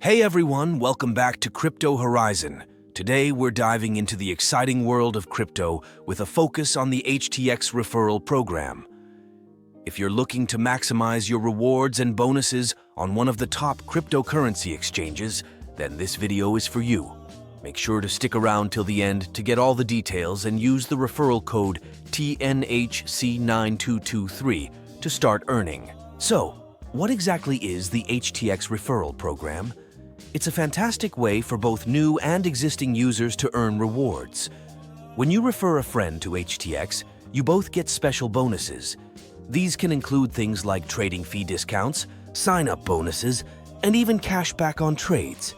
Hey everyone, welcome back to Crypto Horizon. Today we're diving into the exciting world of crypto with a focus on the HTX Referral program. If you're looking to maximize your rewards and bonuses on one of the top cryptocurrency exchanges, then this video is for you. Make sure to stick around till the end to get all the details and use the referral code tnhc9223 to start earning. So, what exactly is the HTX Referral program? It's a fantastic way for both new and existing users to earn rewards. When you refer a friend to HTX, you both get special bonuses. These can include things like trading fee discounts, sign-up bonuses, and even cash back on trades.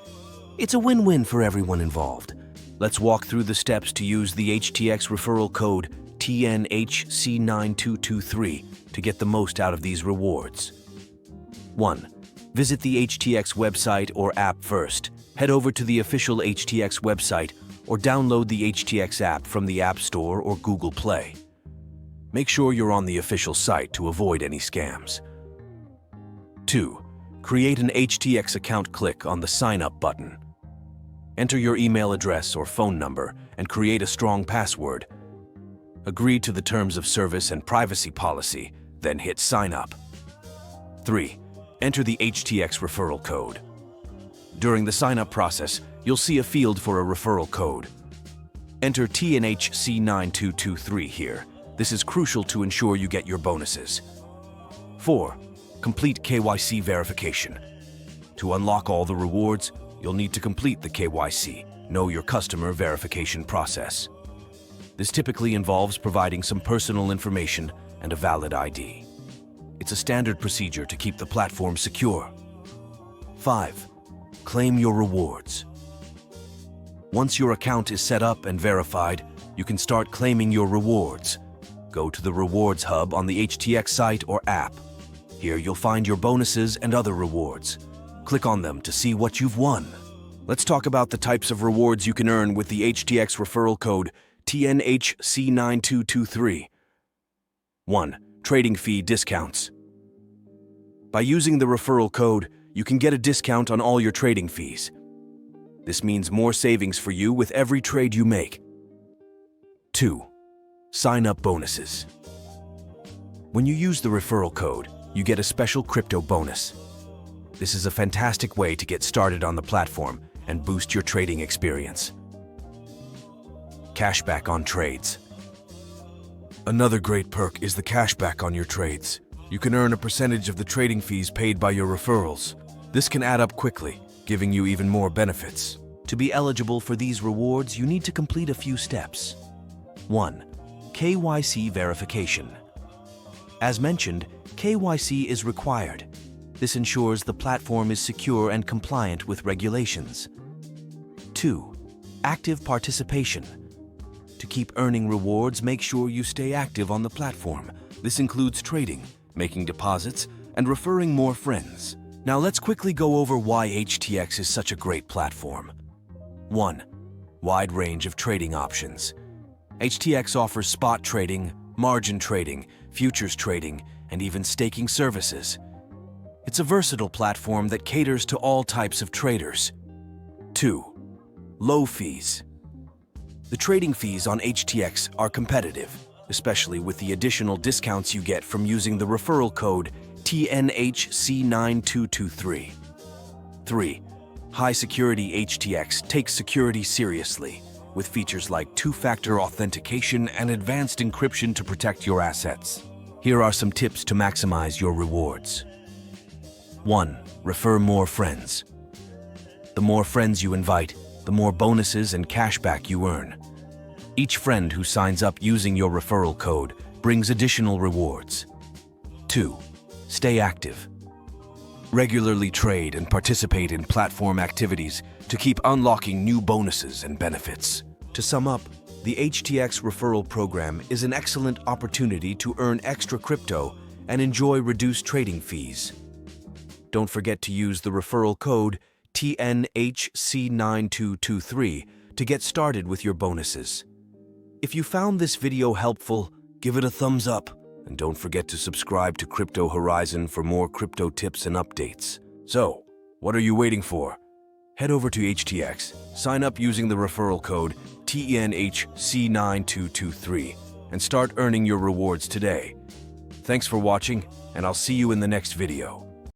It's a win-win for everyone involved. Let's walk through the steps to use the HTX referral code tnhc9223 to get the most out of these rewards. 1. Visit the HTX website or app first. Head over to the official HTX website or download the HTX app from the App Store or Google Play. Make sure you're on the official site to avoid any scams. 2. Create an HTX account. Click on the Sign Up button. Enter your email address or phone number and create a strong password. Agree to the terms of service and privacy policy, then hit Sign Up. 3. Enter the HTX referral code. During the sign-up process, you'll see a field for a referral code. Enter tnhc9223 here. This is crucial to ensure you get your bonuses. 4. Complete KYC verification. To unlock all the rewards, you'll need to complete the KYC, Know Your Customer verification process. This typically involves providing some personal information and a valid ID. It's a standard procedure to keep the platform secure. 5. Claim your rewards. Once your account is set up and verified, you can start claiming your rewards. Go to the Rewards Hub on the HTX site or app. Here you'll find your bonuses and other rewards. Click on them to see what you've won. Let's talk about the types of rewards you can earn with the HTX referral code tnhc9223. 1. Trading fee discounts. By using the referral code, you can get a discount on all your trading fees. This means more savings for you with every trade you make. 2. Sign-up bonuses. When you use the referral code, you get a special crypto bonus. This is a fantastic way to get started on the platform and boost your trading experience. Cashback on trades. Another great perk is the cashback on your trades. You can earn a percentage of the trading fees paid by your referrals. This can add up quickly, giving you even more benefits. To be eligible for these rewards, you need to complete a few steps. 1. KYC verification. As mentioned, KYC is required. This ensures the platform is secure and compliant with regulations. 2. Active participation. To keep earning rewards, make sure you stay active on the platform. This includes trading, making deposits, and referring more friends. Now let's quickly go over why HTX is such a great platform. 1. Wide range of trading options. HTX offers spot trading, margin trading, futures trading, and even staking services. It's a versatile platform that caters to all types of traders. 2. Low fees. The trading fees on HTX are competitive, especially with the additional discounts you get from using the referral code tnhc9223. 3. High security. HTX takes security seriously, with features like two-factor authentication and advanced encryption to protect your assets. Here are some tips to maximize your rewards. 1. Refer more friends. The more friends you invite, the more bonuses and cashback you earn. Each friend who signs up using your referral code brings additional rewards. 2. Stay active. Regularly trade and participate in platform activities to keep unlocking new bonuses and benefits. To sum up, the HTX referral program is an excellent opportunity to earn extra crypto and enjoy reduced trading fees. Don't forget to use the referral code tnhc9223 to get started with your bonuses. If you found this video helpful, give it a thumbs up, and don't forget to subscribe to Crypto Horizon for more crypto tips and updates. So, what are you waiting for? Head over to HTX, sign up using the referral code tnhc9223, and start earning your rewards today. Thanks for watching, and I'll see you in the next video.